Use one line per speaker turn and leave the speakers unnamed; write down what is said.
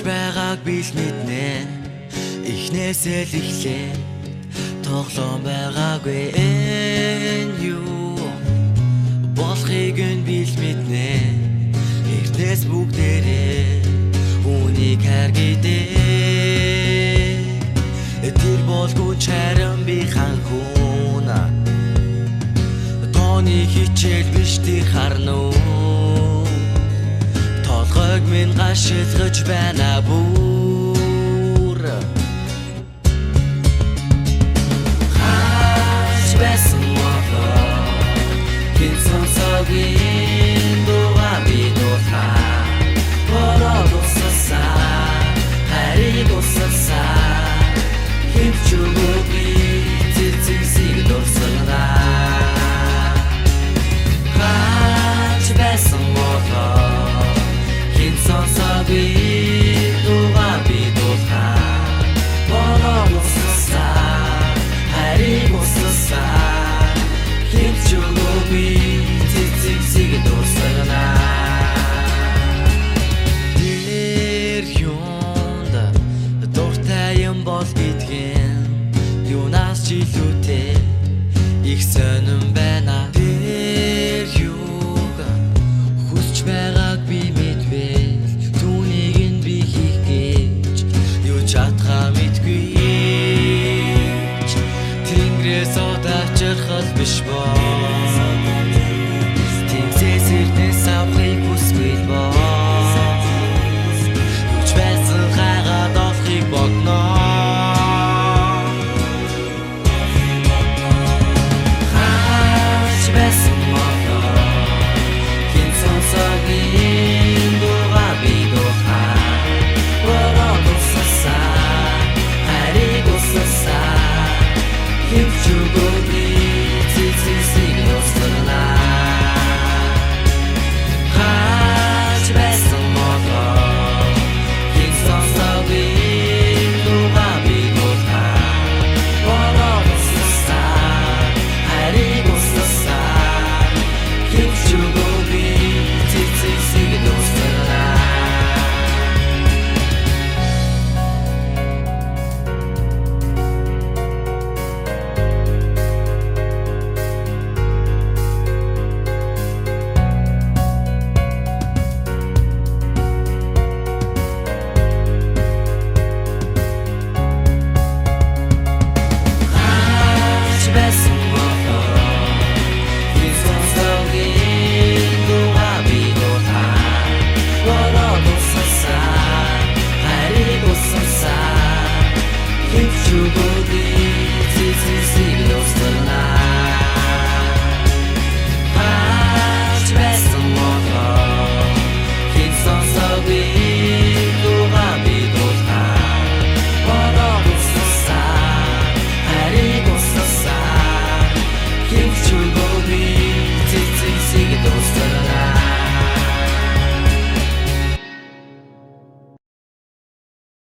байгааг бил мэднэ ихнээсээ л эхлээ тоглоом байгаагүй энэ юу болохыг нь бил мэднэ эртнээс бүгдээрээ үнийг харгидээ тэр болгүй чарам би ханхүүн тооны хичээл биш тэр харна уу толгойг минь гашилгаж байна бүр хаач байсан мохоо хин сонсоогийн дугаа би дуусаа бороо дуусаа харийг дуусаа хин чүгөөби цэцэг дурсагнаа хаач байсан мохоо хин сонсоогийн дугаа би дуусаа бороо дуусаа харийг дуусаа хин чүгөөби цэцэг дурсагнаа бол гэдгэн юунаас ч илүүтэй их сонирн байна тэр юуг хүсч байгааг би мэдвэл түүнийг нь би хийх гэж юу чадхаа мэдгүй тэнгэрээс одоочрхол биш боо тэнцээс ирнээс авахыг хүсгүй боо юуч байсан хайгаад олохыг богно you go